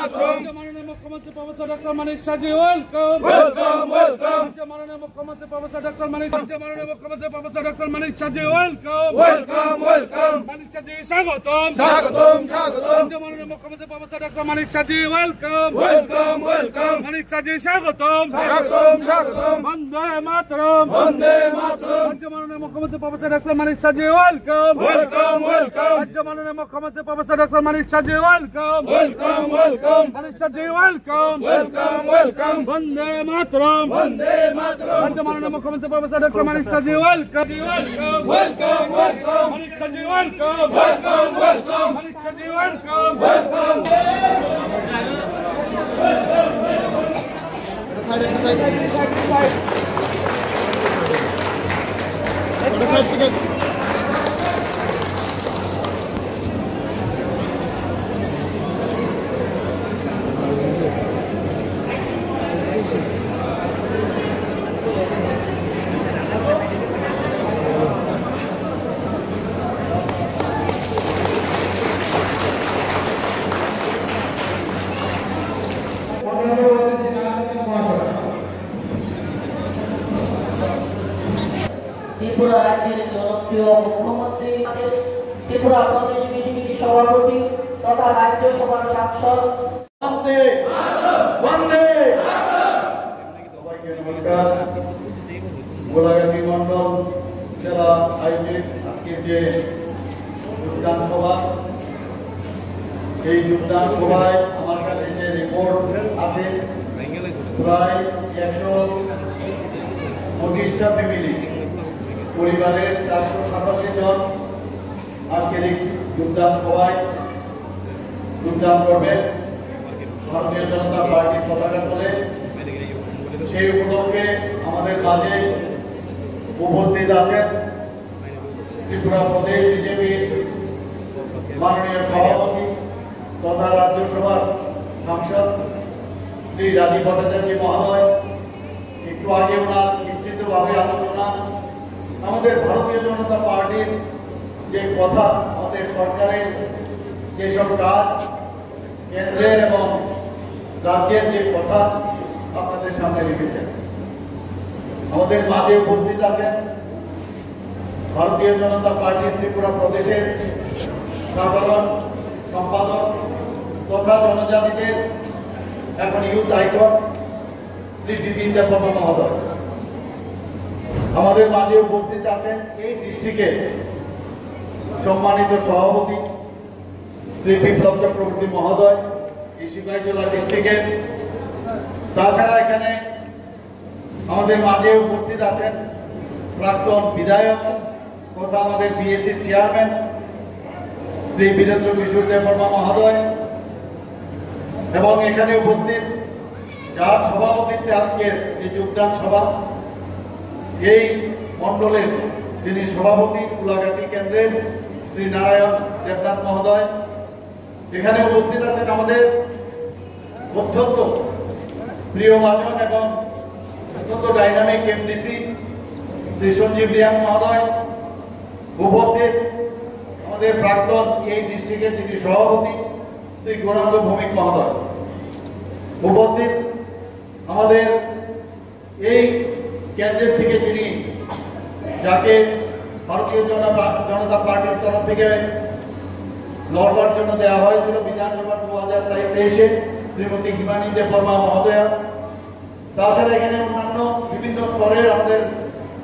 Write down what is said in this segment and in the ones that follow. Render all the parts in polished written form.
মাননীয় মুখ্যমন্ত্রী professor doctor মানিক সাজি ওয়েলকাম। মাননীয় মুখ্যমন্ত্রী প্রফেসর ডক্টর মানিক মাননীয় মুখ্যমন্ত্রী প্রফেসর ডক্টর মানিক সাজি ওয়েলকাম। মানিক সাজি স্বাগতম। মাননীয় মুখ্যমন্ত্রী প্রফেসর ডক্টর মানিক সাজি ওয়েলকাম। মানিক সাজি স্বাগতম। বন্দে মাতরম। মাননীয় মুখ্যমন্ত্রী প্রফেসর ডক্টর মানিক সাজি ওয়েলকাম। মাননীয় মুখ্যমন্ত্রী প্রফেসর ডক্টর মানিক সাজি ওয়েলকাম। মানিক সাজি ওয়েলকাম। বন্দে মাতরম। মাননীয় মুখ্যমন্ত্রী প্রফেসর ডক্টর মানিক সাজি ওয়েলকাম। মানিক সাজি ওয়েলকাম। মানিক সাজি ওয়েলকাম। ত্রিপুরা রাজ্যের জনপ্রিয় মুখ্যমন্ত্রী ত্রিপুরা প্রদেশ বিজেপির সভাপতি তথা রাজ্যসভার সাংসদ। সবাইকে নমস্কার। গোলাঘাটি মন্ডল জেলা আয়োজিত আজকের যে যোগদান সভা, এই যোগদান সভায় আমার কাছে যে রিপোর্ট আছে প্রায় 125টা ফ্যামিলি পরিবারের 487 জন আজকের এই যোগদান সভায় যোগদান করবেন। ভারতীয় জনতা পার্টির পতাকা তোলে। সেই উপলক্ষে আমাদের মাঝে উপস্থিত আছেন ত্রিপুরা প্রদেশ বিজেপির মাননীয় সভাপতি তথা রাজ্যসভার সাংসদ শ্রী রাজীব ভট্টাচার্য মহোদয়। একটু আগে ওনার নিশ্চিতভাবে আলোচনা আমাদের ভারতীয় জনতা পার্টির যে কথা, আমাদের সরকারের যেসব কাজ, কেন্দ্রের এবং রাজ্যের যে কথা আপনাদের সামনে রেখেছেন। আমাদের মাঝে উপস্থিত আছেন ভারতীয় জনতা পার্টির ত্রিপুরা প্রদেশের সাধারণ সম্পাদক তথা জনজাতিদের এখন ইউথ আইকন শ্রী বিপিন দেববর্মা মহোদয়। আমাদের মাঝে উপস্থিত আছেন এই ডিস্ট্রিক্টের সম্মানিত সভাপতি শ্রী বিপ্লব চক্রবর্তী মহোদয়, এই সিপাহীজলা ডিস্ট্রিক্টের। তাছাড়া এখানে আমাদের মাঝে উপস্থিত আছেন প্রাক্তন বিধায়ক তথা আমাদের বিএসসির চেয়ারম্যান শ্রী বীরেন্দ্র কিশোর দেববর্মা মহোদয়, এবং এখানে উপস্থিত যার সভাপতিত্বে আজকের এই যোগদান সভা, এই মণ্ডলের যিনি সভাপতি গোলাঘাটি কেন্দ্রের শ্রী নারায়ণ দেবনাথ মহোদয়। এখানে উপস্থিত আছেন আমাদের অত্যন্ত প্রিয়ভাজন এবং অত্যন্ত ডাইনামিক এমডিসি শ্রী সঞ্জীব রিয়াং মহোদয়। উপস্থিত আমাদের প্রাক্তন এই ডিস্ট্রিক্টের যিনি সভাপতি শ্রী গৌরাঙ্গ ভৌমিক মহোদয়। উপস্থিত আমাদের এই কেন্দ্রের থেকে যিনি যাকে ভারতীয় জনতা পার্টির তরফ থেকে লড়বার জন্য দেওয়া হয়েছিল বিধানসভা 2023-এ শ্রীমতী হিমানী দেববর্মা মহোদয়া। তাছাড়া এখানে অন্যান্য বিভিন্ন স্তরের আমাদের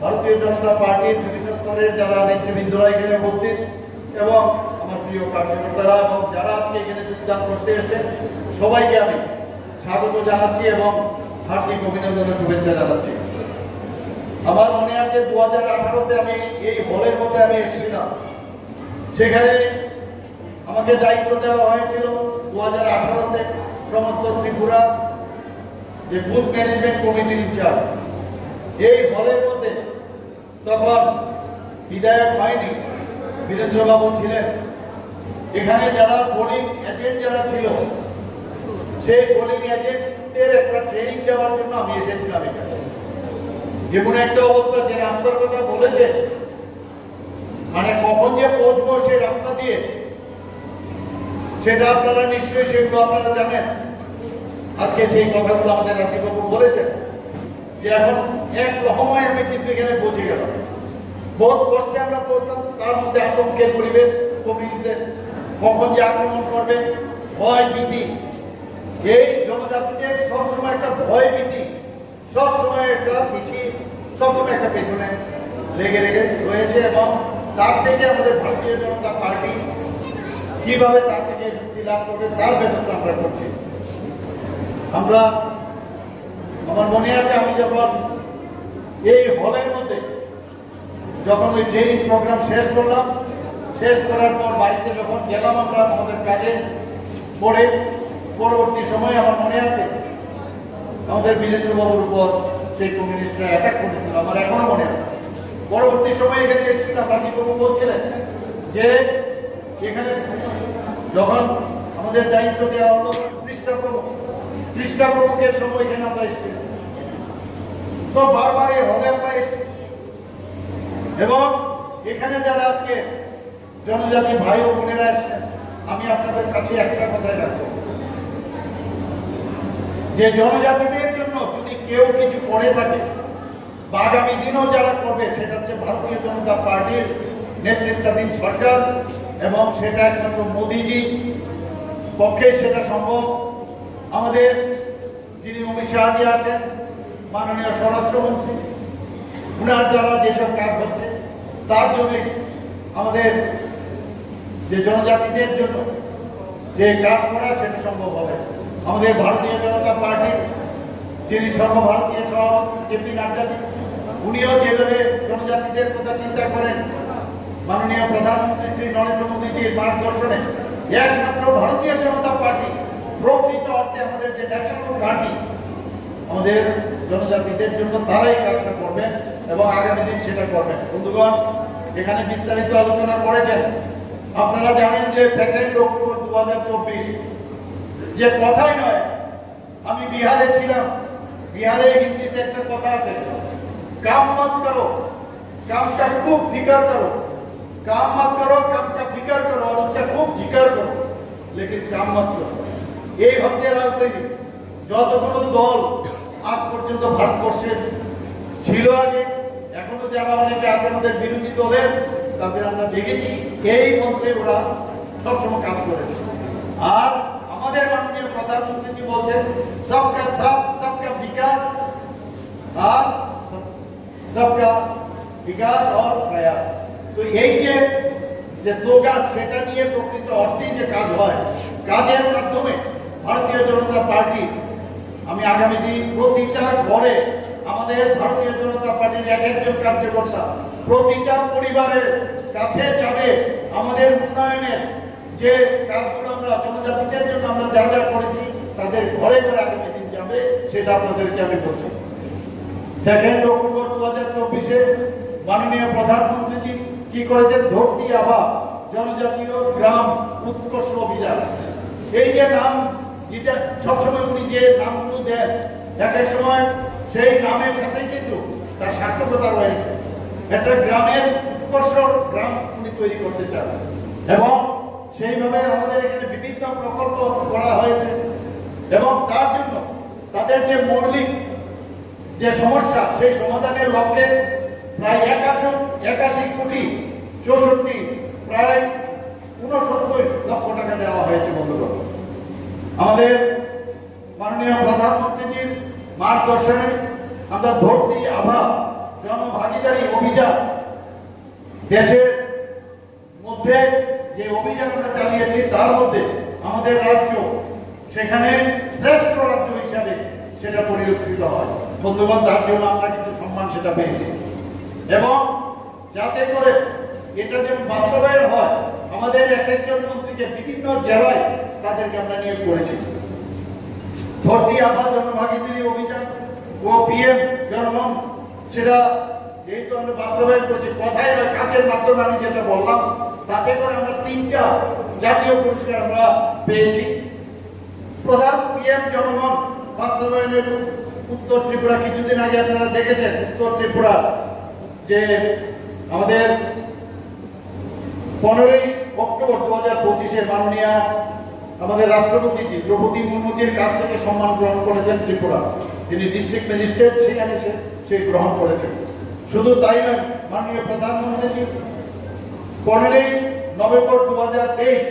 ভারতীয় জনতা পার্টির বিভিন্ন স্তরের যারা নেতৃবৃন্দরা এখানে উপস্থিত, এবং আমার প্রিয় কার্যকর্তারা এবং যারা আজকে এখানে যোগদান করতে এসেছেন, সবাইকে আমি স্বাগত জানাচ্ছি এবং হার্দিক অভিনন্দন ও শুভেচ্ছা জানাচ্ছি। আমার মনে আছে 2018-তে আমি এই হলের মধ্যে আমি এসেছিলাম। সেখানে আমাকে দায়িত্ব দেওয়া হয়েছিল 2018-তে সমস্ত ত্রিপুরা যে বুথ ম্যানেজমেন্ট কমিটির ইনচার্জ। এই হলের মধ্যে তখন বিধায়ক হয়নি, বীরেন্দ্রবাবু ছিলেন। এখানে যারা পোলিং এজেন্ট যারা ছিল, সেই পোলিং এজেন্টদের একটা ট্রেনিং দেওয়ার জন্য আমি এসেছিলাম এখানে। যেমন একটা অবস্থা, যে রাস্তার কথা বলেছে, মানে কখন যে পৌঁছবো সেই রাস্তা দিয়ে সেটা আপনারা নিশ্চয়ই সেগুলো আপনারা জানেন। আজকে সেই কথাগুলো আমাদের রাজ্যবাবু বলেছেন যে এখন এক রকমই আমি কিন্তু এখানে পৌঁছে গেলাম। বহুত কষ্টে আমরা পৌঁছলাম, তার মধ্যে আতঙ্কের পরিবেশ, কমিউনিস্টদের কখন যে আক্রমণ করবে, ভয় ভীতি। এই জনজাতিদের সবসময় একটা ভয় ভীতি, সবসময় একটা পিছিয়ে, সবসময় একটা পেছনে লেগে রয়েছে। এবং তার থেকে আমাদের ভারতীয় জনতা পার্টি কিভাবে তার থেকে মুক্তি লাভ করবে তার ব্যবস্থা আমরা করছি। আমরা, আমার মনে আছে আমি যখন এই হলের মধ্যে যখন ওই ট্রেনিং প্রোগ্রাম শেষ করলাম, শেষ করার পর বাড়িতে যখন গেলাম আমরা আমাদের কাজে পড়ে, পরবর্তী সময়ে আমার মনে আছে আমাদের বীরেন্দ্রবাবুর উপর সেই কমিউনিস্টরা অ্যাটাক করেছিল, আমার এখনো মনে আছে। পরবর্তী সময়ে এখানে এসেছিলাম, রাজীববাবু বলছিলেন যে এখানে যখন আমাদের দায়িত্ব দেওয়া হলো খ্রিস্টা প্রমুখের সময় এখানে আমরা এসেছিলাম, তো বারবার এই হলে আমরা এসেছি। এবং এখানে যারা আজকে জনজাতি ভাই ও বোনেরা এসছেন, আমি আপনাদের কাছে একটা কথাই রাখবো যে জনজাতিদের জন্য যদি কেউ কিছু করে থাকে বা আগামী দিনও যারা করবে, সেটা হচ্ছে ভারতীয় জনতা পার্টির নেতৃত্বাধীন সরকার, এবং সেটা একমাত্র মোদীজি পক্ষে সেটা সম্ভব। আমাদের যিনি অমিত শাহজি আছেন, মাননীয় স্বরাষ্ট্রমন্ত্রী, উনার দ্বারা যেসব কাজ হচ্ছে তার জন্য আমাদের যে জনজাতিদের জন্য যে কাজ করা সেটা সম্ভব হবে। আমাদের ভারতীয় জনতা পার্টির যিনি সর্বভারতীয় সভাপতি জেপি নাড্ডাজি, উনিও যেভাবে জনজাতিদের কথা চিন্তা করেন, মাননীয় প্রধানমন্ত্রী শ্রী নরেন্দ্র মোদীজির মার্গদর্শনে একমাত্র ভারতীয় জনতা পার্টি প্রকৃত অর্থে আমাদের যে ন্যাশনাল পার্টি আমাদের জনজাতিদের জন্য তারাই কাজটা করবেন এবং আগামী দিন সেটা করবেন। বন্ধুগণ, এখানে বিস্তারিত আলোচনা করেছেন। আপনারা জানেন যে 2 অক্টোবর 2024 যে কথাই নয়, আমি বিহারে ছিলাম, বিহারে হিন্দিতে একটা কথা আছে, কাম মত করো, কাম কা খুব ফিকর করো, কাম মত করো, কাম কা ফিকর করো, আর उसका খুব জিকির করো, লেকিন কাম মত করো। এই হচ্ছে রাজনীতি। যতগুলো দল আজ পর্যন্ত ভারতবর্ষে ছিল আগে, এখনো যারা অনেকে আছে আমাদের বিরোধী দলের, তাদের আমরা দেখেছি এই মন্ত্রে ওরা সবসময় কাজ করেছে। আর আমাদের মাননীয় প্রধানমন্ত্রী বলছেন সবকা সাথ, সবকা বিকাশ, আর সবকা বিকাশ और प्रयास। তো এই যে স্লোগান, সেটা নিয়ে প্রকৃত অর্থেই যে কাজ হয়, কাজের মাধ্যমে ভারতীয় জনতা পার্টি, আমি আগামী দিন প্রতিটা ঘরে আমাদের ভারতীয় জনতা পার্টির একজন কার্যকর্তা প্রতিটা পরিবারের কাছে যাবে। আমাদের উন্নয়নের যে কাজগুলো আমরা জনজাতিদের জন্য আমরা যা যা করেছি, তাদের ঘরে ঘরে আগামী দিন যাবে, সেটা আপনাদেরকে আমি বলছি। 2 অক্টোবর 2024 মাননীয় প্রধানমন্ত্রীজি কি করেছেন, ধরতি আভা জনজাতীয় গ্রাম উৎকর্ষ অভিযান। এই যে নাম, যেটা সবসময় উনি যে নামগুলো দেন, এক এক সময় সেই নামের সাথে কিন্তু তার সার্থকতা রয়েছে। একটা গ্রামের উৎকর্ষ গ্রাম উনি তৈরি করতে চান, এবং সেইভাবে আমাদের এখানে বিভিন্ন প্রকল্প করা হয়েছে। এবং তার জন্য তাদের যে মৌলিক যে সমস্যা, সেই সমাধানের লক্ষ্যে প্রায় 81 কোটি 64 প্রায় 69 লক্ষ টাকা দেওয়া হয়েছে। বন্ধুগণ, আমাদের মাননীয় প্রধানমন্ত্রীজির মার্গদর্শনে আমরা ধরতি আভা জনভাগিদারি অভিযান, দেশের মধ্যে যে অভিযান আমরা চালিয়েছি, তার মধ্যে আমাদের রাজ্য সেখানে শ্রেষ্ঠ রাজ্য হিসাবে সেটা পরিলক্ষিত হয়। বন্ধুগণ, তার জন্য আমরা কিন্তু সম্মান সেটা পেয়েছি, এবং যাতে করে এটা যেন বাস্তবায়ন হয়, আমাদের এক একজন মন্ত্রীকে বিভিন্ন জেলায় তাদেরকে আমরা নিয়োগ করেছি। ধরতি আভা জনভাগিদারি অভিযান ও PM জনমন, সেটা যেহেতু আমরা বাস্তবায়ন করছি, কথায় নয় কাজের মাধ্যমে, আমি যেটা বললাম, তাতে করে আমরা 3টা জাতীয় পুরস্কার আমরা পেয়েছি। প্রধান PM জনমন বাস্তবায়নের উত্তর ত্রিপুরা, কিছুদিন আগে আপনারা দেখেছেন উত্তর ত্রিপুরা যে আমাদের 15 অক্টোবর 2025 মাননীয় আমাদের রাষ্ট্রপতিজি দ্রৌপদী মুর্মুজির কাছ থেকে সম্মান গ্রহণ করেছেন ত্রিপুরা। তিনি ডিস্ট্রিক্ট ম্যাজিস্ট্রেট, সেখানে সে গ্রহণ করেছেন। শুধু তাই নয়, মাননীয় প্রধানমন্ত্রীজি 15ই নভেম্বর 2023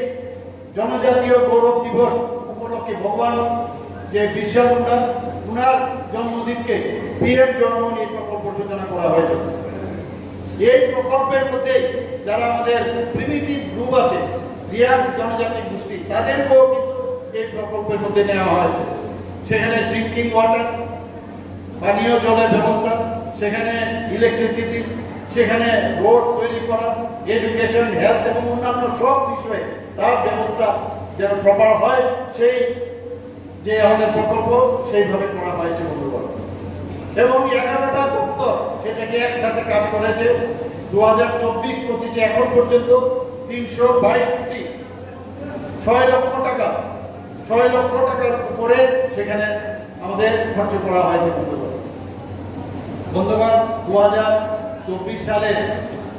জনজাতীয় গৌরব দিবস উপলক্ষে ভগবান যে বিরসা মুন্ডা উনার জন্মদিনকে পিএম জনমন এই প্রকল্প সূচনা করা হয়েছে। এই প্রকল্পের মধ্যে যারা আমাদের প্রিমিটিভ গ্রুপ আছে, রিয়াং জনজাতি গোষ্ঠী, তাদেরকেও কিন্তু এই প্রকল্পের মধ্যে নেওয়া হয়েছে। সেখানে ড্রিঙ্কিং ওয়াটার, পানীয় জলের ব্যবস্থা, সেখানে ইলেকট্রিসিটি, সেখানে রোড তৈরি করা, এডুকেশন, হেলথ এবং অন্যান্য সব বিষয়ে তার ব্যবস্থা যেন প্রপার হয়, সেই যে আমাদের প্রকল্প সেইভাবে করা হয়েছে বন্ধুগণ। এবং 11টা দপ্তর সেটাকে একসাথে কাজ করেছে। 2024-25 এখন পর্যন্ত 322 কোটি 6 লক্ষ টাকা 6 লক্ষ টাকার উপরে সেখানে আমাদের খরচ করা হয়েছে বন্ধুগণ। 2024 সালে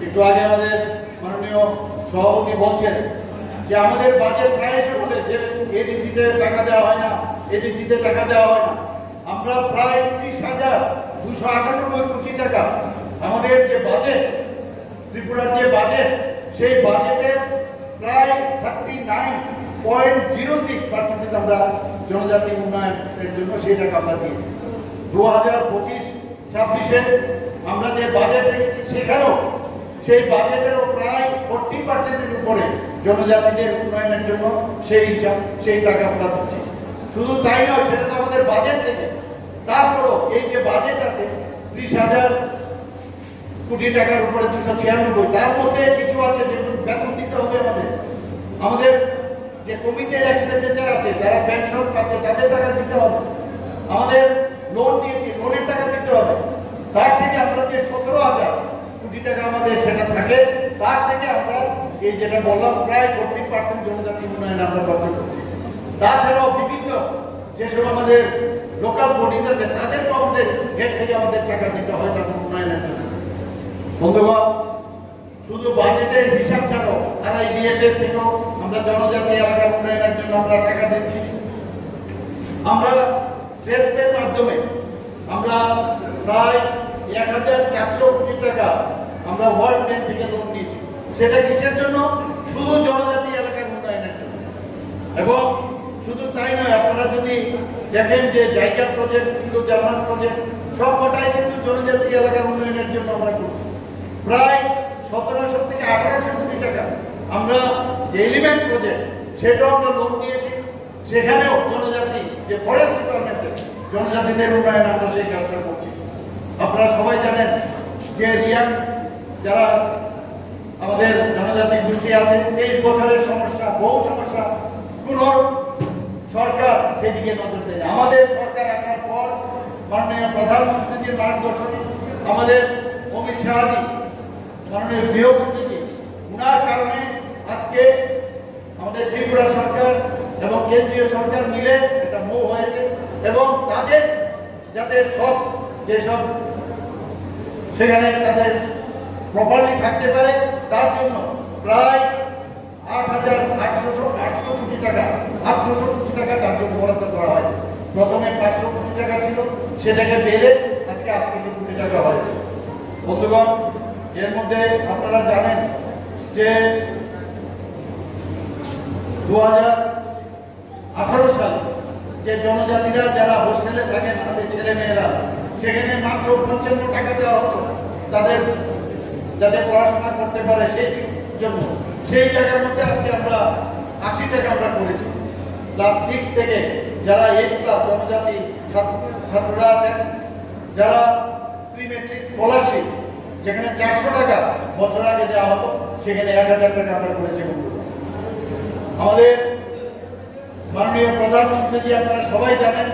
একটু আগে আমাদের মাননীয় সভাপতি বলছেন যে আমাদের বাজেট প্রায় বলে যে এডিসিতে টাকা দেওয়া হয় না, এডিসিতে টাকা দেওয়া হয় না। আমরা প্রায় 30,298 কোটি টাকা আমাদের যে বাজেট, ত্রিপুরার যে বাজেট, সেই বাজেটের প্রায় 39.06% আমরা জনজাতি উন্নয়নের জন্য সেই টাকা আমরা দিয়েছি। 2025-26 আমরা যে বাজেট দেখেছি সেখানেও সেই বাজেটেরও প্রায় 40% উপরে জনজাতিদের উন্নয়নের জন্য সেই টাকা আমরা দিচ্ছি। শুধু তাই নয়, সেটা তো আমাদের বাজেট থেকে। তারপরও এই যে বাজেট আছে 30,000 কোটি টাকার উপরে 296, তার মধ্যে কিছু আছে যেগুলো বেতন দিতে হবে আমাদের যে কমিটেড এক্সপেন্ডিচার আছে, যারা পেনশন পাচ্ছে তাদের টাকা দিতে হবে, আমাদের লোন নিয়েছি লোনের টাকা দিতে হবে। তার থেকে আমরা যে 17,000 কোটি টাকা আমাদের সেটা থাকে, তার থেকে আমরা এই যেটা বললাম প্রায় 40% জনজাতি উন্নয়ন আমরা খরচ করছি। তাছাড়াও বিভিন্ন যেসব আমাদের লোকাল বডিজ আছে তাদেরকে আমাদের এর থেকে আমাদের টাকা দিতে হয় তাদের উন্নয়নের জন্য। বন্ধুগণ, শুধু বাজেটের হিসাব ছাড়াও RIDF এর থেকেও আমরা জনজাতি এলাকার উন্নয়নের জন্য আমরা টাকা দিচ্ছি। আমরা ট্রেসপের মাধ্যমে আমরা প্রায় 1,400 কোটি টাকা আমরা ওয়ার্ল্ড ব্যাংক থেকে লোন নিয়েছি। সেটা কিসের জন্য? শুধু জনজাতি এলাকার উন্নয়নের জন্য। এবং শুধু তাই নয়, আপনারা যদি দেখেন যে জায়গা প্রজেক্ট, কিন্তু জার্মান প্রজেক্ট সবকটাই কিন্তু জনজাতি এলাকার উন্নয়নের জন্য আমরা করছি। প্রায় 1700 থেকে 1800 কোটি টাকা আমরা যে এলিমেন্ট প্রজেক্ট সেটাও আমরা লোন নিয়েছি। সেখানেও জনজাতি যে ফরেস্ট ডিপার্টমেন্টের জনজাতিদের উন্নয়নে আমরা সেই কাজটা করছি। আপনারা সবাই জানেন যে রিয়াং যারা আমাদের জনজাতি গোষ্ঠী আছে, 23 বছরের সমস্যা, বহু সমস্যা, কোন সরকার সেদিকে নজর দেয় না। আমাদের সরকার আসার পর মাননীয় প্রধানমন্ত্রীজির মার্গদর্শনে, আমাদের অমিত শাহজি, মাননীয় গৃহমন্ত্রীজি, উনার কারণে আজকে আমাদের ত্রিপুরা সরকার এবং কেন্দ্রীয় সরকার মিলে একটা মুভ হয়েছে এবং তাদের যাতে সব যেসব সেখানে তাদের প্রপারলি থাকতে পারে তার জন্য প্রায় 8,800 কোটি টাকা 800 কোটি টাকা তার জন্য বরাদ্দ করা হয়। প্রথমে 500 কোটি টাকা ছিল, সেটাকে বেড়ে আজকে 800 কোটি টাকা হয়েছে। বন্ধুগণ, এর মধ্যে আপনারা জানেন যে 2018 সালে যে জনজাতিরা যারা হোস্টেলে থাকেন, আমাদের ছেলে মেয়েরা, সেখানে মাত্র 55 টাকা দেওয়া হতো তাদের যাতে পড়াশোনা করতে পারে সেই জন্য। সেই জায়গার মধ্যে আজকে আমরা 80 টাকা আমরা করেছি। ক্লাস 6 থেকে যারা 8 ক্লাস জনজাতি ছাত্ররা আছেন, যারা প্রি মেট্রিক স্কলারশিপ যেখানে 400 টাকা বছর আগে দেওয়া হতো, সেখানে 1000 টাকা আমরা করেছি। আমাদের মাননীয় প্রধানমন্ত্রী আপনারা সবাই জানেন,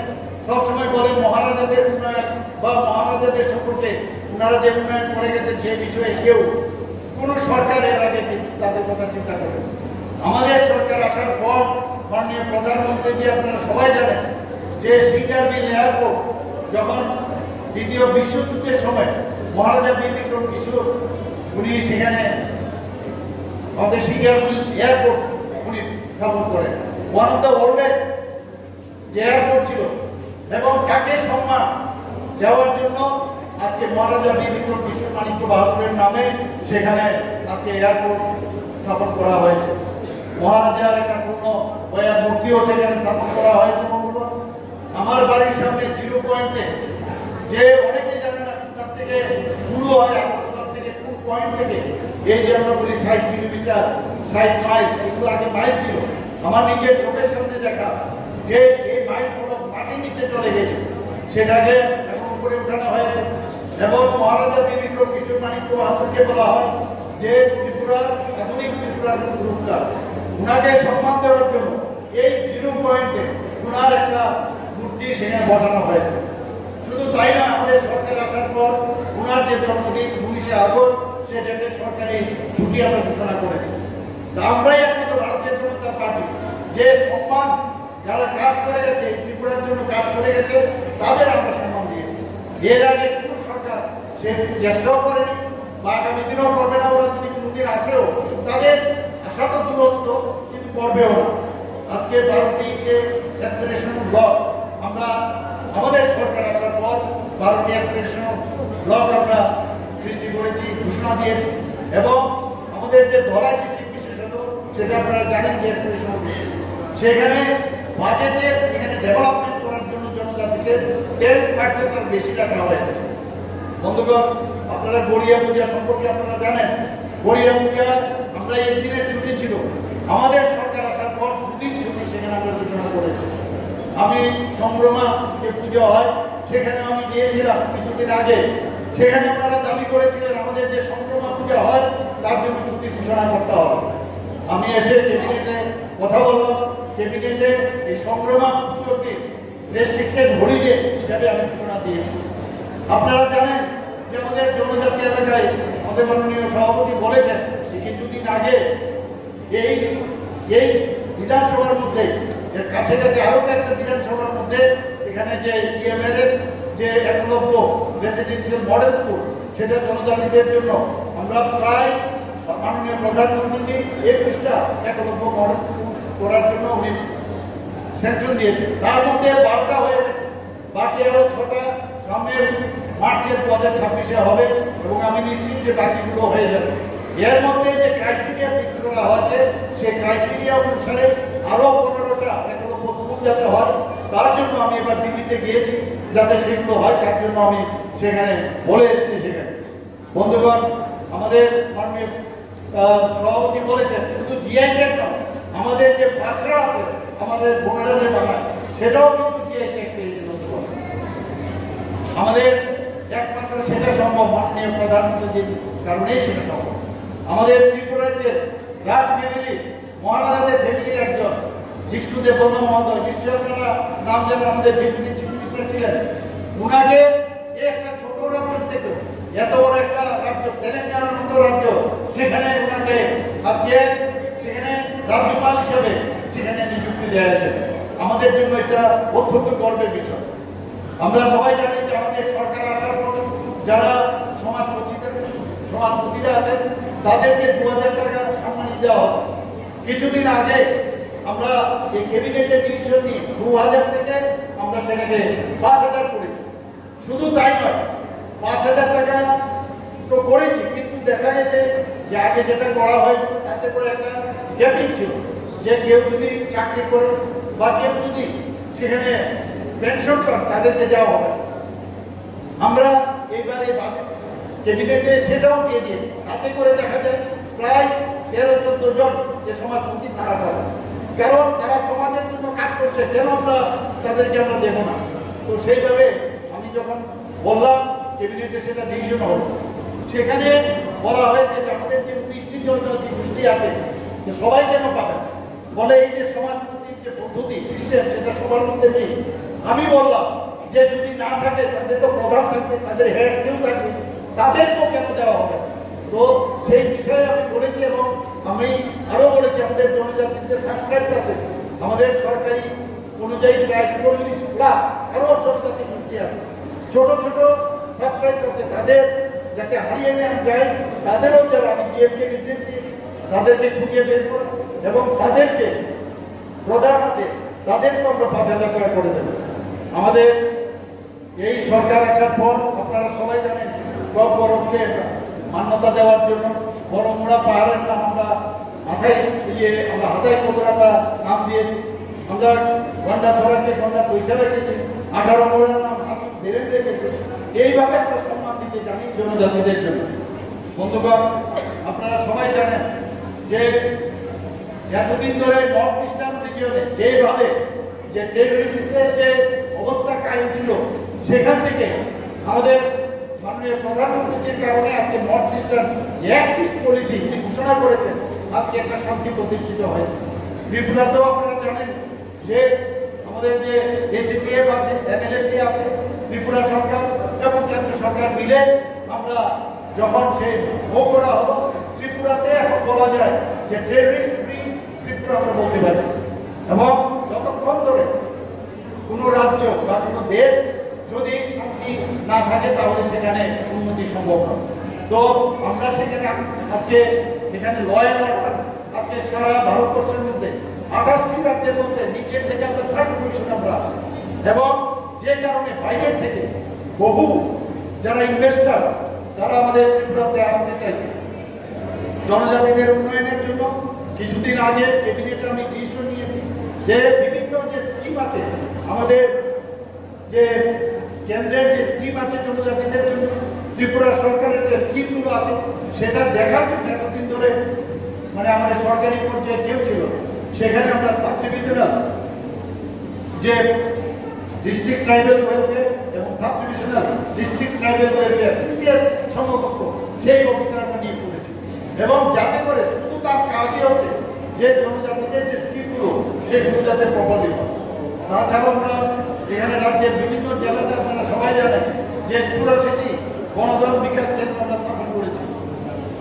সবসময় বলেন মহারাজাদের উন্নয়ন বা মহারাজাদের সম্পর্কে ওনারা যে উন্নয়ন করে গেছেন সেই বিষয়ে কেউ কোন সরকার এর আগে তাদের কথা চিন্তা করে। আমাদের সরকার আসার পর মাননীয় প্রধানমন্ত্রী আপনারা সবাই জানেন যে সিঙ্গারবিল এয়ারপোর্ট যখন দ্বিতীয় বিশ্বযুদ্ধের সময় মহারাজা বীর বিক্রম কিশোর উনি সেখানে আমাদের সিঙ্গারবিল এয়ারপোর্ট উনি স্থাপন করেন। ওয়ান অফ দ্য ওল্ডেস্ট যে এয়ারপোর্ট ছিল, এবং তাকে সম্মান দেওয়ার জন্য আজকে মহারাজা বীর বিক্রম বিশ্বমাণিক্য বাহাদুরের নামে সেখানে আজকে এয়ারপোর্ট স্থাপন করা হয়েছে। মহারাজার একটা পূর্ণ মূর্তিও সেখানে স্থাপন করা হয়েছে। আমার বাড়ির সামনে 0 পয়েন্টে, যে অনেকে জানে না তার থেকে শুরু হয়, আগরতলা থেকে কোন পয়েন্ট থেকে, এই যে আমরা বলি 60 কিলোমিটার 60 মাইল, এগুলো আগে মাইল ছিল। আমার নিজের চোখের সামনে দেখা যে এই মাইল পুরো মাটির নিচে চলে গেছে, সেটাকে এখন উপরে উঠানো হয়েছে। এবং মহারাজা বীর বিক্রম বিশ্বমাণিক্য বাহাদুরকে বলা হয় যে ত্রিপুরার আধুনিক ত্রিপুরার রূপকার। উনাকে সম্মান দেওয়ার জন্য এই 0 পয়েন্টে উনার একটা মূর্তি সেখানে বসানো হয়েছে। শুধু তাই না, আমাদের সরকার আসার পর উনার যে জন্মদিন 19শে আগস্ট, সেটাকে সরকারি ছুটি আমরা ঘোষণা করেছি। তা আমরাই একমাত্র ভারতীয় জনতা পার্টি যে সম্মান যারা কাজ করে গেছে, ত্রিপুরার জন্য কাজ করে গেছে, তাদের আমরা সম্মান দিয়েছি। এর আগে কোনো সরকার সে চেষ্টাও করেনি বা আগামী দিনেও করবে না। ওরা যদি কোনোদিন আসেও তাদের আশাটা দূরস্থ, কিন্তু করবেও না। আজকে 12টি যে অ্যাসপিরেশন ব্লক আমরা আমাদের সরকার আসার পর 12টি অ্যাসপিরেশন ব্লক আমরা সৃষ্টি করেছি, ঘোষণা দিয়েছি। এবং আমাদের যে ধলাই ডিস্ট্রিক্ট বিশেষত, সেটা আপনারা জানেন যে অ্যাসপিরেশন, সেখানে বাজেটে এখানে ডেভেলপমেন্ট করার জন্য জনজাতিকে 10% বেশি রাখা হয়েছে। বন্ধুগণ, আপনারা গড়িয়া পূজা সম্পর্কে আপনারা জানেন, গড়িয়া পূজা আমরা একদিনের ছুটি ছিল, আমাদের সরকার আসার পর 2 দিন ছুটি সেখানে আমরা ঘোষণা করেছি। আমি সংগ্রামা যে পুজো হয় সেখানে আমি গিয়েছিলাম কিছুদিন আগে, সেখানে আপনারা দাবি করেছিলেন আমাদের যে সংগ্রামা পূজা হয় তার জন্য ছুটি ঘোষণা করতে হবে। আমি এসে ক্যাবিনেটে কথা বললাম, ক্যাবিনেটে এই সংগ্রামা পুজোকে রেস্ট্রিক্টেড হলিডে হিসাবে আমি ঘোষণা দিয়েছি। আপনারা জানেন যে আমাদের জনজাতি এলাকায় আমাদের মাননীয় সভাপতি বলেছেন যে কিছুদিন আগে এই বিধানসভার মধ্যে, এর কাছাকাছি আরো একটা বিধানসভার মধ্যে, এখানে যে ইএমএলএ যে একলব্য রেসিডেন্সিয়াল মডেল স্কুল, সেটা জনজাতিদের জন্য আমরা প্রায় মাননীয় প্রধানমন্ত্রী 21টা একলব্য মডেল স্কুল করার জন্য উনি স্যাংশন দিয়েছে। তার মধ্যে 12টা হয়ে গেছে, বাকি আরো 6টা সামনের মার্চের 2026-এ হবে, এবং আমি নিশ্চিত যে বাকিগুলো হয়ে যাবে। এর মধ্যে যে ক্রাইটেরিয়া ফিক্স করা হয়েছে, সেই ক্রাইটেরিয়া অনুসারে আরো 15টা একলব্য স্কুল যাতে হয়, তার জন্য আমি এবার দিল্লিতে গিয়েছি, যাতে সেগুলো হয় তার জন্য আমি সেখানে বলে এসেছি। সেখানে বন্ধুগণ, আমাদের মাননীয় সভাপতি বলেছেন শুধু জিআই ট্যাগ নয়, আমাদের যে বাছরা আছে, আমাদের বোনেরা যে বানায়, সেটাও কিন্তু জিআই ট্যাগ পেয়েছে। আমাদের একমাত্র সেটা সম্ভব মাননীয় প্রধানমন্ত্রীর কারণেই সেটা সম্ভব। আমাদের ত্রিপুরার যে রাজ ফ্যামিলি, মহারাজাদের ফ্যামিলির একজন জিষ্ণুদেব বর্মা মহোদয়, নিশ্চয় আপনারা নাম জানেন, আমাদের ডেপুটি চিফ মিনিস্টার ছিলেন। উনাকে একটা ছোট রাজ্য থেকে এত বড় একটা রাজ্য, তেলেঙ্গানার মতো রাজ্য, সেখানে ওনাকে আজকে সেখানে রাজ্যপাল হিসেবে সেখানে নিযুক্তি দেওয়া হয়েছে। আমাদের জন্য এটা অত্যন্ত গর্বের বিষয়। আমরা সবাই জানি যে আমাদের সরকার আসার পর যারা সমাজপতিরা আছেন তাদেরকে 2000 টাকা সম্মানিত দেওয়া হবে। কিছুদিন আগে আমরা এই ক্যাবিনেটের ডিসিশন নিয়ে 2000 থেকে আমরা সেটাকে 5000 করেছি। শুধু তাই নয়, 5000 টাকা তো করেছি, কিন্তু দেখা গেছে যে আগে যেটা করা হয় তাতে করে একটা গ্যাপিং ছিল, যে কেউ যদি চাকরি করে বা কেউ যদি সেখানে পেনশন পান তাদেরকে দেওয়া হবে। আমরা এইবারে ক্যাবিনেটে সেটাও দিয়ে দিয়েছি, তাতে করে দেখা যায় প্রায় 13-14 জন যে সমাজপতি তারা পাবে, কারণ তারা সমাজের জন্য কাজ করছে, কেন আমরা তাদেরকে আমরা দেবো না। তো সেইভাবে আমি যখন বললাম ক্যাবিনেটে সেটা ডিসিশন হল, সেখানে বলা হয়েছে যে আমাদের যে 19টি জনজাতি গোষ্ঠী আছে সবাই যেন পাবেন, বলে এই যে সমাজপতির যে পদ্ধতি সিস্টেম সেটা সবার মধ্যে নেই। আমি বললাম যে যদি না থাকে তাদের তো প্রধান থাকবে, তাদের হেড কেউ থাকবে, তাদেরকেও কেন দেওয়া হবে। তো সেই বিষয়ে আমি বলেছি, এবং আমি আরো বলেছি আমাদের জনজাতির যে সাবস্ক্রাইব আছে আমাদের সরকারি অনুযায়ী প্রায় 40+ আরো জনজাতি গোষ্ঠী আছে, ছোট ছোট সাবস্ক্রাইব আছে, তাদের যাতে হারিয়ে নেওয়া যায়, তাদেরও যারা আমি ডিএমকে নির্দেশ দিয়েছি তাদেরকে খুঁজে বের করে এবং তাদেরকে প্রধান আছে তাদেরকে আমরা 5,000 টাকা করে দেবো। আমাদের এই সরকার আসার পর আপনারা সবাই জানেন গরমকে মান্যতা দেওয়ার জন্য বড়মুড়া পাহাড়ের নাম আমরা মাথায় আমরা হাতায় কবর আমরা নাম দিয়েছি। আমরা গন্ডা ছড়াকে গন্ডা পয়সা রেখেছি, 18 নম্বরের নাম হাতি বেরেন রেখেছি। এইভাবে আমরা সম্মান দিতে জানি জনজাতিদের জন্য। বন্ধুগণ, আপনারা সবাই জানেন যে এতদিন ধরে নর্থ ইস্টার্ন রিজিয়নে যেভাবে যে টেররিস্টদের যে অবস্থা কায়েম ছিল, সেখান থেকে আমাদের মাননীয় প্রধানমন্ত্রীর কারণে আজকে north eastern act east policy যিনি ঘোষণা করেছেন, আজকে একটা শান্তি প্রতিষ্ঠিত হয়েছে। ত্রিপুরাতেও আপনারা জানেন যে আমাদের যে এনডিপিএফ আছে, এনএলএফটি আছে, ত্রিপুরা সরকার এবং কেন্দ্র সরকার মিলে আমরা যখন সেই ভোগ করা হলো, ত্রিপুরাতে এখন বলা যায় যে টেররিস্ট ফ্রি ত্রিপুরা আমরা বলতে পারি। এবং যতক্ষণ ধরে কোনো রাজ্য বা কোনো দেশ যদি শান্তি না থাকে তাহলে সেখানে উন্নতি সম্ভব নয়। তো আমরা সেখানে আজকে এখানে ল অ্যান্ড অর্ডার আজকে সারা ভারতবর্ষের মধ্যে 28টি রাজ্যের মধ্যে নিচের থেকে আমরা 3rd পজিশন আমরা আছি। এবং যে কারণে বাইরের থেকে বহু যারা ইনভেস্টার তারা আমাদের ত্রিপুরাতে আসতে চাইছে জনজাতিদের উন্নয়নের জন্য। কিছুদিন আগে ক্যাবিনেটে আমি ডিসিশন নিয়েছি যে বিভিন্ন যে স্কিম আছে আমাদের, যে কেন্দ্রের যে স্কিম আছে জনজাতিদের জন্য, ত্রিপুরা সরকারের যে স্কিমগুলো আছে সেটা দেখার জন্য এতদিন ধরে আমাদের সরকারি পর্যায়ে কেউ ছিল, সেখানে আমরা সাব ডিভিশনাল যে ডিস্ট্রিক্ট ট্রাইবাল ওয়েলফেয়ার এবং sub divisional district tribal welfare DCs সমকক্ষ সেই অফিসার আমরা নিয়োগ করেছি। এবং যাতে করে শুধু তার কাজই হচ্ছে যে জনজাতিদের যে স্কিমগুলো সেগুলো যাতে প্রপারলি হয়। তাছাড়াও আমরা এখানে রাজ্যের বিভিন্ন জেলাতে আপনারা সবাই জানেন যে 84টি গণধন বিকাশ কেন্দ্র আমরা স্থাপন করেছি।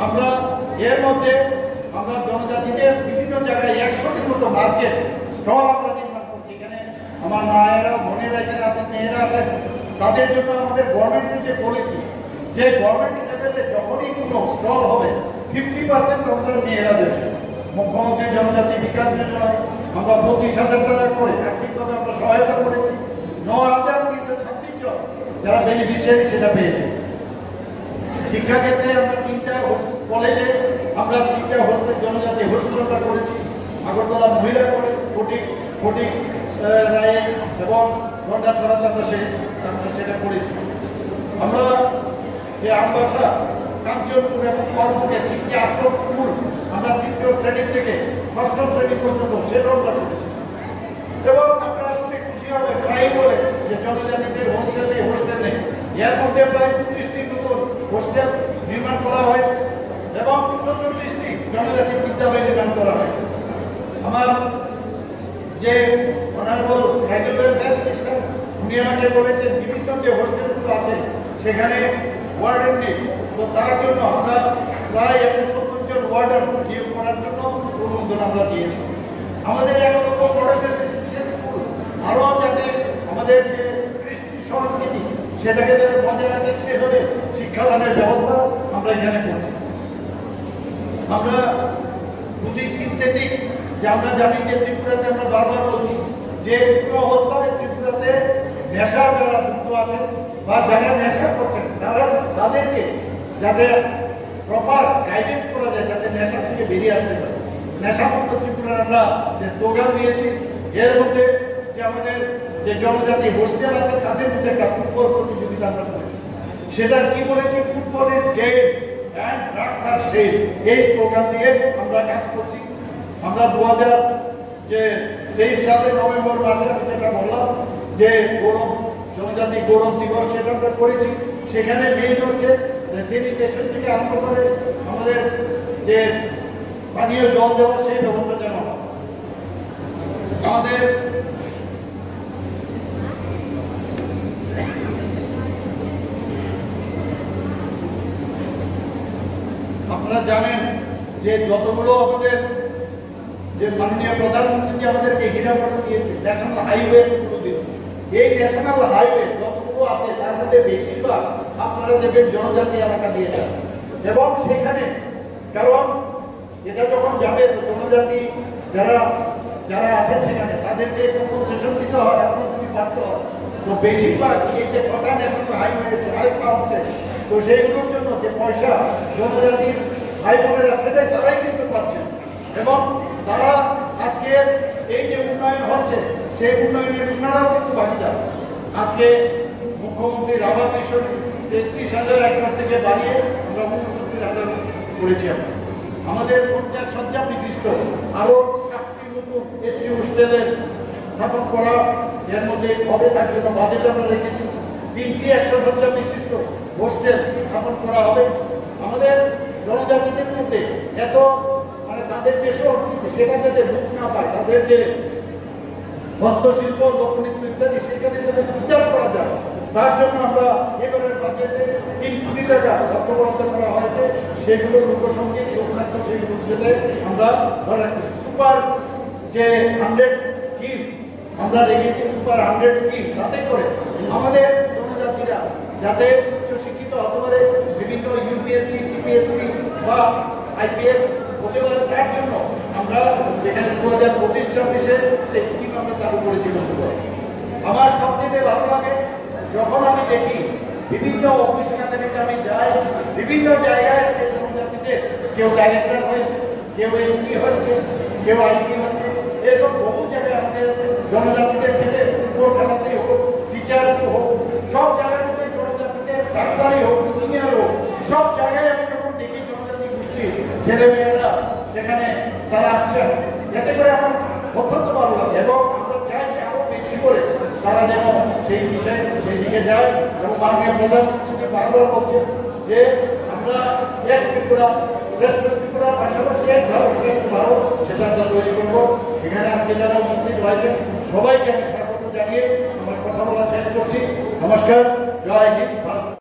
আমরা এর মধ্যে আমরা জনজাতিদের বিভিন্ন জায়গায় 100টির মতো মার্কেট স্টল আমরা নির্মাণ করছি। এখানে আমার মায়েরা বোনেরা এখানে আছেন, মেয়েরা আছেন, তাদের জন্য আমাদের গভর্নমেন্টের যে পলিসি, যে গভর্নমেন্ট লেভেলে যখনই কোনো স্টল হবে 50% আমাদের মেয়েরা দেবে। মুখ্যমন্ত্রী জনজাতি বিকাশ যোজনায় আমরা 25,000 টাকা করে আর্থিকভাবে আমরা সহায়তা করেছি। 9,326 জন যারা বেনিফিশিয়ারি সেটা পেয়েছে। শিক্ষাক্ষেত্রে আমরা 3টা কলেজে আমরা 3টা হোস্টেল জনজাতি হোস্টেল আমরা করেছি। আগরতলা মহিলা কলেজ, ফটিক রায়ে এবং ঘন্টা ছড়াতে আমরা সেটা করেছি। আমরা এই আমবাসা, কাঞ্চনপুর এবং কর্মকে 3টি আশ্রম স্কুল আমরা 3য় শ্রেণী থেকে 6ষ্ঠ শ্রেণী পর্যন্ত সেটাও আমরা করেছি। এবং আপনারা শুনে খুশি হবে, প্রায় বলে যে জনজাতিদের হোস্টেল নেই। এর মধ্যে প্রায় 25টির মতন হোস্টেল নির্মাণ করা হয়েছে এবং 44টি জনজাতি বিদ্যালয় নির্মাণ করা হয়েছে। আমার যে অনারেবল ট্রাইবাল ওয়েলফেয়ার মিনিস্টার উনি আমাকে বলেছেন বিভিন্ন যে হোস্টেলগুলো আছে সেখানে ওয়ার্ডেন নেই, তো তার জন্য আমরা প্রায় 170 জন ওয়ার্ডেন নিয়োগ করার জন্য অনুমোদন আমরা দিয়েছি। আমাদের এখনো আরও যাতে আমাদের যে কৃষ্টি সংস্কৃতি সেটাকে যাতে বজায় রাখে সেভাবে শিক্ষাদানের ব্যবস্থা আমরা এখানে করছি। আমরা দুটি সিনথেটিক যে আমরা জানি যে ত্রিপুরাতে আমরা বারবার বলছি যে কোনো অবস্থায় ত্রিপুরাতে নেশা যারা যুক্ত আছে বা যারা নেশা করছেন তাদেরকে যাতে প্রপার গাইডেন্স করা যায় যাতে নেশা থেকে বেরিয়ে আসতে পারে। নেশামুক্ত ত্রিপুরার আমরা যে স্লোগান দিয়েছি, এর মধ্যে যে আমাদের যে জনজাতি হোস্টেল আছে তাদের মধ্যে একটা ফুটবল প্রতিযোগিতা আমরা করেছি। সেটা কি বলেছি, football is game and drugs are safe, এই স্লোগান দিয়ে আমরা কাজ করছি। আমরা 2023 সালের নভেম্বর মাসে আমি যেটা বললাম যে গৌরব জনজাতি গৌরব দিবস সেটা আমরা করেছি। সেখানে মেইন হচ্ছে স্যানিটেশন থেকে আরম্ভ করে আমাদের যে পানীয় জল দেওয়া সেই ব্যবস্থা যেন আমাদের আপনারা জানেন যে যতগুলো আমাদের যে মাননীয় প্রধানমন্ত্রী যে আমাদেরকে হীরামোড় দিয়েছে ন্যাশনাল হাইওয়ে দিন, এই ন্যাশনাল হাইওয়ে যতগুলো আছে তার মধ্যে বেশিরভাগ আপনারা দেখবেন জনজাতি এলাকা দিয়েছেন। এবং সেখানে কারণ এটা যখন যাবে তো জনজাতি যারা যারা আছে সেখানে তাদেরকে কম্পেনসেশন দিতে হয়, এখনো যদি বাড়তে হয়। তো বেশিরভাগ এই যে 6টা ন্যাশনাল হাইওয়ে হয়েছে, আরেকটা হচ্ছে, তো সেইগুলোর জন্য যে পয়সা জনজাতির ভাই বোনেরা সেটাই তারাই কিন্তু পাচ্ছেন। এবং তারা আজকে এই যে উন্নয়ন হচ্ছে সেই উন্নয়নের উন্নয়নও কিন্তু ভাগিদার। আজকে মুখ্যমন্ত্রী রাবার মিশন 33,000 একর থেকে বাড়িয়ে আমরা 69,000 করেছি। আমাদের 50 শয্যা বিশিষ্ট আরো 7টি নতুন এসটি হোস্টেলের স্থাপন করা, এর মধ্যে কবে তার জন্য বাজেট আমরা রেখেছি। 3টি 100 শয্যা বিশিষ্ট হোস্টেল স্থাপন করা হবে। আমাদের জনজাতিদের মধ্যে এত মানে তাদের যে সংস্কৃতি সেটা যাতে রূপ না পায়, তাদের যে হস্তশিল্প, লোকনৃত্য ইত্যাদি সেখানে যাতে বিচার করা যায়, তার জন্য আমরা এবারের বাজেটে 3 কোটি টাকা অর্থ বরাদ্দ করা হয়েছে। সেগুলো লোকসঙ্গীত, লোকনাট্য সেগুলো যেতে আমরা ধরে সুপার যে 100 স্কিম আমরা রেখেছি, সুপার 100 স্কিম, তাতে করে আমাদের জনজাতিরা যাতে উচ্চশিক্ষিত হতে পারে, বিভিন্ন ইউপিএসসি, জিপিএসসি বা আইপিএস হতে পারে, তার জন্য আমরা যেখানে 2025-26-এ সেই স্কিম আমরা চালু করেছি। আমার সবচেয়ে ভালো লাগে যখন আমি দেখি বিভিন্ন অফিস কাছারিতে আমি যাই, বিভিন্ন জায়গায় জনজাতিদের কেউ ডাইরেক্টর হয়েছে, কেউ এসপি হচ্ছে, কেউ আইজি হচ্ছে, এরকম বহু জায়গায় আমাদের জনজাতিদের থেকে কলকাতাতেই হোক, টিচার হোক, সব জায়গার মধ্যে জনজাতিদের ডাক্তারই হোক, ইঞ্জিনিয়ার হোক, সব জায়গায় আমি যখন দেখি জনজাতি গোষ্ঠীর ছেলেমেয়েরা সেখানে তারা আসছেন, এতে করে আমার অত্যন্ত ভালো লাগে। এবং আমরা চাই যে আরো বেশি করে তারা যেন সেই বিষয়ে সেই দিকে যায়। এবং মাননীয় প্রধানমন্ত্রী বারবার বলছেন যে আমরা এক ত্রিপুরা শ্রেষ্ঠ ত্রিপুরার পাশাপাশি এক ভারত শ্রেষ্ঠ ভারত, সেটা আমরা তৈরি করবো। এখানে আজকে যারা উপস্থিত হয়েছেন সবাইকে আমি স্বাগত জানিয়ে আমার কথা বলা শেষ করছি। নমস্কার, জয় হিন্দ।